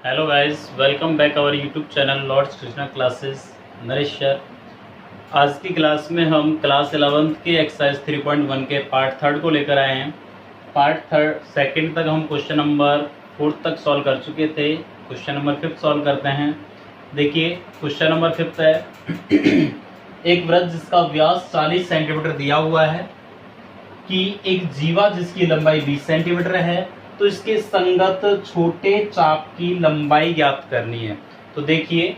Hello guys, welcome back our YouTube channel Lords Krishna classes. Naresh sir. आज की class में हम क्लास 11th के एक्सरसाइज 3.1 के पार्ट थर्ड को लेकर आए हैं। पार्ट थर्ड सेकंड तक हम क्वेश्चन नंबर 4 तक सॉल्व कर चुके थे। क्वेश्चन नंबर 5 सॉल्व करते हैं। देखिए क्वेश्चन नंबर 5 है एक वृत्त जिसका व्यास 40 सेंटीमीटर दिया हुआ है कि एक जीवा जिसकी लंबाई 20 सेंटीमीटर है, तो इसके संगत छोटे चाप की लंबाई ज्ञात करनी है। तो देखिए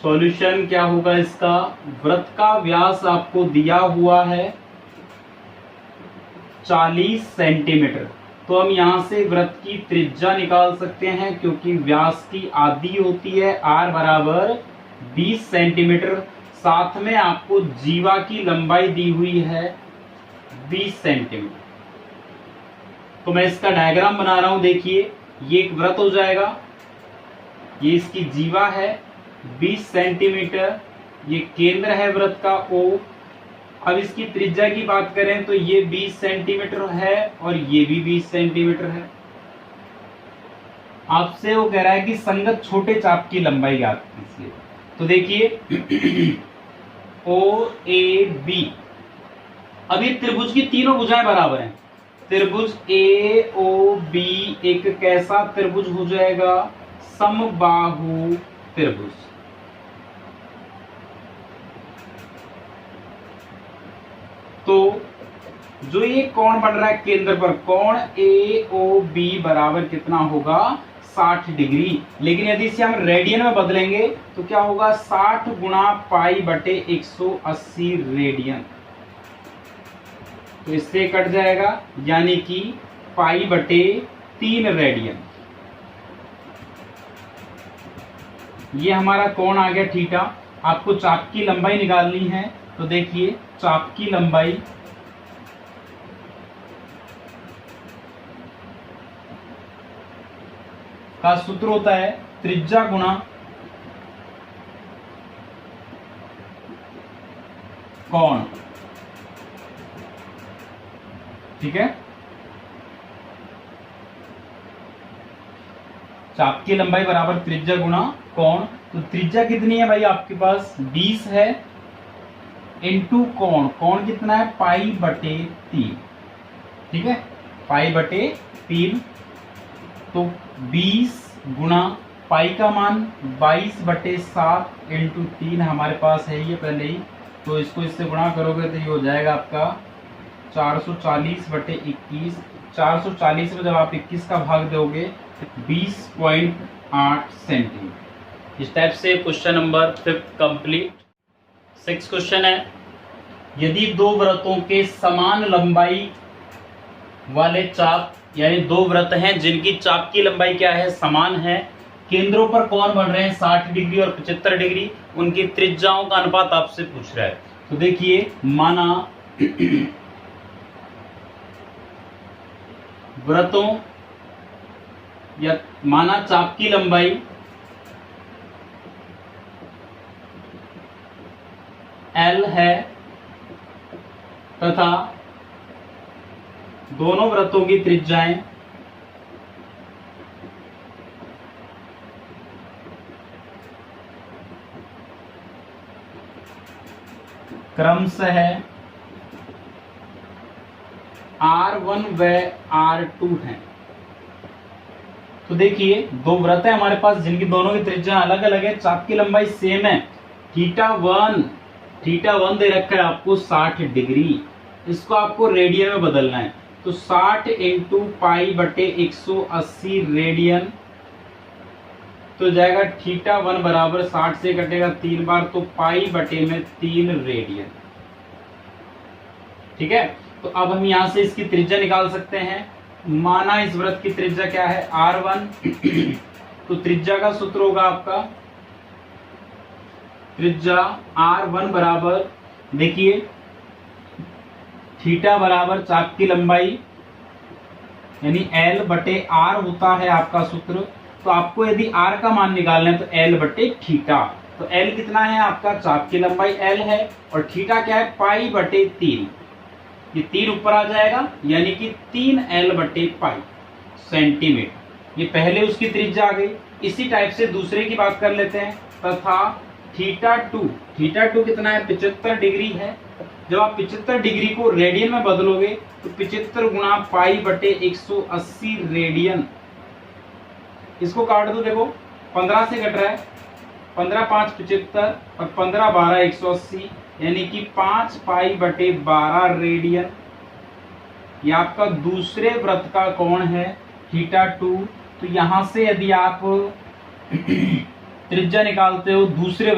सॉल्यूशन क्या होगा इसका। वृत्त का व्यास आपको दिया हुआ है 40 सेंटीमीटर, तो हम यहां से वृत्त की त्रिज्या निकाल सकते हैं, क्योंकि व्यास की आधी होती है r बराबर 20 सेंटीमीटर। साथ में आपको जीवा की लंबाई दी हुई है 20 सेंटीमीटर। तो मैं इसका डायग्राम बना रहा हूं। देखिए ये एक वृत्त हो जाएगा, ये इसकी जीवा है 20 सेंटीमीटर, ये केंद्र है वृत्त का O। अब इसकी त्रिज्या की बात करें तो ये 20 सेंटीमीटर है और ये भी 20 सेंटीमीटर है। आपसे वो कह रहा है कि संगत छोटे चाप की लंबाई ज्ञात कीजिए। तो देखिए OAB, अब ये त्रिभुज की तीनों भुजाएं बराबर हैं। त्रिभुज AOB एक कैसा त्रिभुज हो जाएगा, समबाहु त्रिभुज। तो जो ये कोण बन रहा है केंद्र पर, कोण AOB बराबर कितना होगा, 60 डिग्री। लेकिन यदि इसे हम रेडियन में बदलेंगे तो क्या होगा, 60 गुणा पाई बटे 180 रेडियन। तो इससे कट जाएगा, यानी कि पाई बटे 3 रेडियन। ये हमारा कोण आ गया थीटा। आपको चाप की लंबाई निकालनी है, तो देखिए चाप की लंबाई का सूत्र होता है त्रिज्या गुणा कोण। ठीक है, चाप की लंबाई बराबर त्रिज्या गुणा कोण। तो त्रिज्या कितनी है भाई, आपके पास 20 है, इनटू कोण। कोण कितना है, पाई बटे 3। ठीक है, पाई बटे 3। तो 20 गुणा पाई का मान 22 बटे 7 इंटू 3 हमारे पास है ये पहले ही। तो इसको इससे गुणा करोगे तो ये हो जाएगा आपका 440 बटे 21। 440 में जब आप 21 का भाग दोगे 20.8 सेंटीमीटर। इस टाइप से क्वेश्चन नंबर 5 कंप्लीट। 6 क्वेश्चन है, यदि दो वृत्तों के समान लंबाई वाले चाप, यानी दो वृत्त हैं जिनकी चाप की लंबाई क्या है, समान है, केंद्रों पर कोण बन रहे हैं 60 डिग्री और 75 डिग्री, उनकी त्रिज्याओं का अनुपात आपसे पूछ रहा है। तो देखिए माना वृत्तों या माना चाप की लंबाई L है तथा दोनों वृत्तों की त्रिज्याएं क्रमशः R1 व R2 हैं। तो देखिए दो वृत्त है हमारे पास जिनकी दोनों की त्रिज्या अलग अलग है, चाप की लंबाई सेम है। थीटा वन दे रखा है आपको 60 डिग्री, इसको आपको रेडियन में बदलना है। तो 60 इंटू पाई बटे 180 रेडियन, तो जाएगा थीटा 1 बराबर 60 से कटेगा 3 बार, तो पाई बटे में 3 रेडियन। ठीक है, तो अब हम यहां से इसकी त्रिज्या निकाल सकते हैं। माना इस वृत्त की त्रिज्या क्या है, R1 तो त्रिज्या का सूत्र होगा आपका त्रिज्या R1 बराबर, देखिए थीटा बराबर चाप की लंबाई यानी L बटे R होता है आपका सूत्र। तो आपको यदि R का मान निकालना है तो L बटे थीटा। तो L कितना है आपका, चाप की लंबाई L है और थीटा क्या है, पाई बटे 3। ये 3 ऊपर आ जाएगा, यानी कि 3L बटे पाई सेंटीमीटर। ये पहले उसकी त्रिज्या आ गई। इसी टाइप से दूसरे की बात कर लेते हैं। तथा थीटा टू कितना है, 75 डिग्री है। जब आप 75 डिग्री को रेडियन में बदलोगे तो 75 गुणा पाई बटे 180 रेडियन। इसको काट दो, देखो 15 से कट रहा है, 15 5 75 और 15 12 180, यानी कि 5 पाई बटे 12 रेडियन। ये आपका दूसरे व्रत का कोण है थीटा 2। तो यहां से यदि आप त्रिज्या निकालते हो दूसरे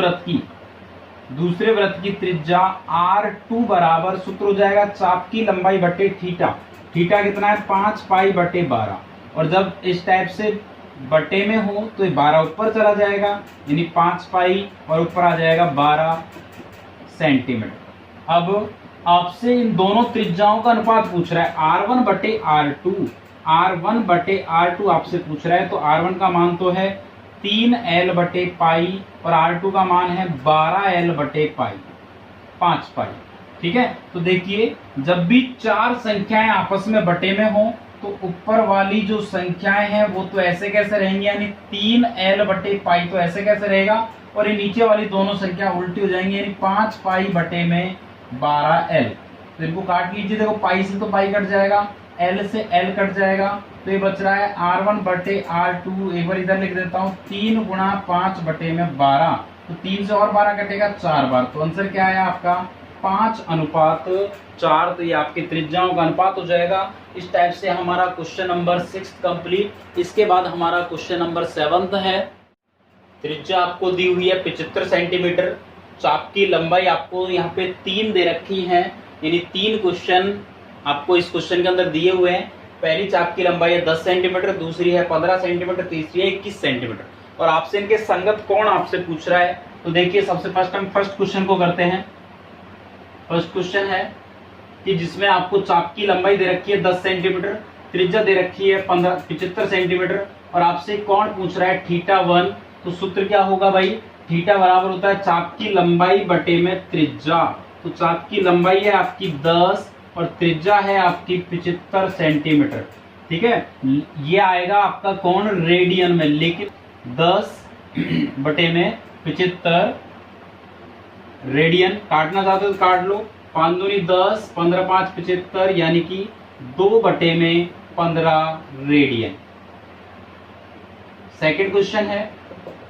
व्रत की त्रिज्या R2 बराबर सूत्र हो जाएगा चाप की लंबाई बटे थीटा। थीटा कितना है, 5 पाई बटे 12। और जब इस टाइप से बटे में हो तो ये 12 ऊपर चला जाएगा, यानी 5 पाई और ऊपर आ जाएगा 12 सेंटीमीटर। अब आपसे इन दोनों त्रिज्याओं का अनुपात पूछ रहा है, R1 बटे R2 आपसे पूछ रहा है। तो R1 का मान तो है 3L बटे पाई और R2 का मान है 12L बटे पाई, 5 पाई। ठीक है, तो देखिए जब भी चार संख्याएं आपस में बटे में हो तो ऊपर वाली जो संख्याएं हैं वो तो ऐसे कैसे रहेंगी, यानी 3L बटे पाई तो ऐसे कैसे रहेगा, और ये नीचे वाली दोनों संख्या उल्टी हो जाएंगी, यानी 5 पाई बटे में 12L। तो इनको काट लीजिए, देखो पाई से तो पाई कट जाएगा, L से L कट जाएगा, तो ये बच रहा है R1 बटे R2। एक बार इधर लिख देता हूँ, 3 गुणा 5 बटे में 12, तो 3 से और 12 कटेगा 4 बार। तो आंसर क्या आया आपका 5:4। तो ये आपकी त्रिज्याओं का अनुपात हो जाएगा। इस टाइप से हमारा क्वेश्चन नंबर 6 कंप्लीट। इसके बाद हमारा क्वेश्चन नंबर 7 है। त्रिज्या आपको दी हुई है 75 सेंटीमीटर, चाप की लंबाई आपको यहाँ पे 3 दे रखी है, यानी 3 क्वेश्चन आपको इस क्वेश्चन के अंदर दिए हुए हैं। पहली चाप की लंबाई है 10 सेंटीमीटर, दूसरी है 15 सेंटीमीटर, तीसरी है 21 सेंटीमीटर, और आपसे इनके संगत कोण आपसे पूछ रहा है। तो देखिए सबसे फर्स्ट हम फर्स्ट क्वेश्चन को करते हैं। फर्स्ट क्वेश्चन है कि जिसमें आपको चाप की लंबाई दे रखी है 10 सेंटीमीटर, त्रिज्या दे रखी है 75 सेंटीमीटर, और आपसे कोण पूछ रहा है थीटा 1। तो सूत्र क्या होगा भाई, थीटा बराबर होता है चाप की लंबाई बटे में त्रिज्या। तो चाप की लंबाई है आपकी 10 और त्रिज्या है आपकी 75 सेंटीमीटर। ठीक है, ये आएगा आपका कोण रेडियन में, लेकिन 10 बटे में 75 रेडियन। काटना चाहते हो तो काट लो, 5 दूनी 10, 15 5 75, यानी कि 2 बटे में 15 रेडियन। सेकेंड क्वेश्चन है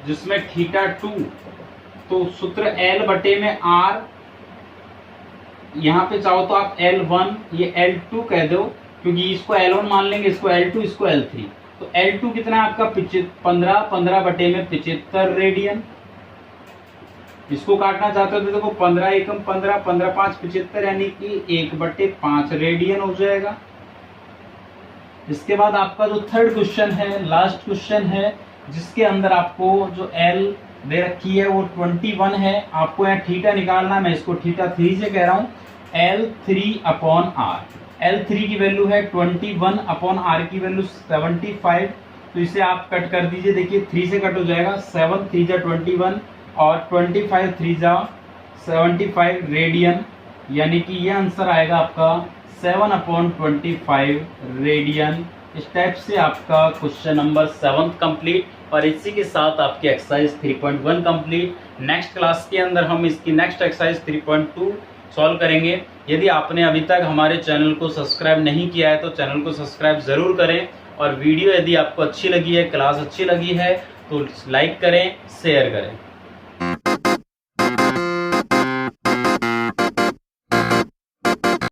जिसमें थीटा 2, तो सूत्र L बटे में R, यहाँ पे चाहो तो आप L1 ये L2 कह दो, क्योंकि इसको L1 मान लेंगे, इसको L2 इसको L3। तो L2 कितना है आपका 15 बटे में 75 रेडियन। इसको काटना चाहते हो तो देखो 15 एकम 15, 15 5 75, यानी कि 1/5 रेडियन हो जाएगा। इसके बाद आपका जो थर्ड क्वेश्चन है, लास्ट क्वेश्चन है, जिसके अंदर आपको जो L दे रखी है वो 21 है। आपको यहाँ थीटा निकालना है, मैं इसको थीटा 3 से कह रहा हूँ, L3/R। L3 की वैल्यू है 21/R की वैल्यू 75। तो इसे आप कट कर दीजिए, देखिए 3 से कट हो जाएगा, 7 3 जा 21 और 25 3 जा 75 रेडियन, यानी कि यह आंसर आएगा आपका 7/25 रेडियन। इस टाइप से आपका क्वेश्चन नंबर 7 कंप्लीट, और इसी के साथ आपकी एक्सरसाइज 3.1 कंप्लीट। नेक्स्ट क्लास के अंदर हम इसकी नेक्स्ट एक्सरसाइज 3.2 सॉल्व करेंगे। यदि आपने अभी तक हमारे चैनल को सब्सक्राइब नहीं किया है तो चैनल को सब्सक्राइब ज़रूर करें, और वीडियो यदि आपको अच्छी लगी है, क्लास अच्छी लगी है तो लाइक करें, शेयर करें।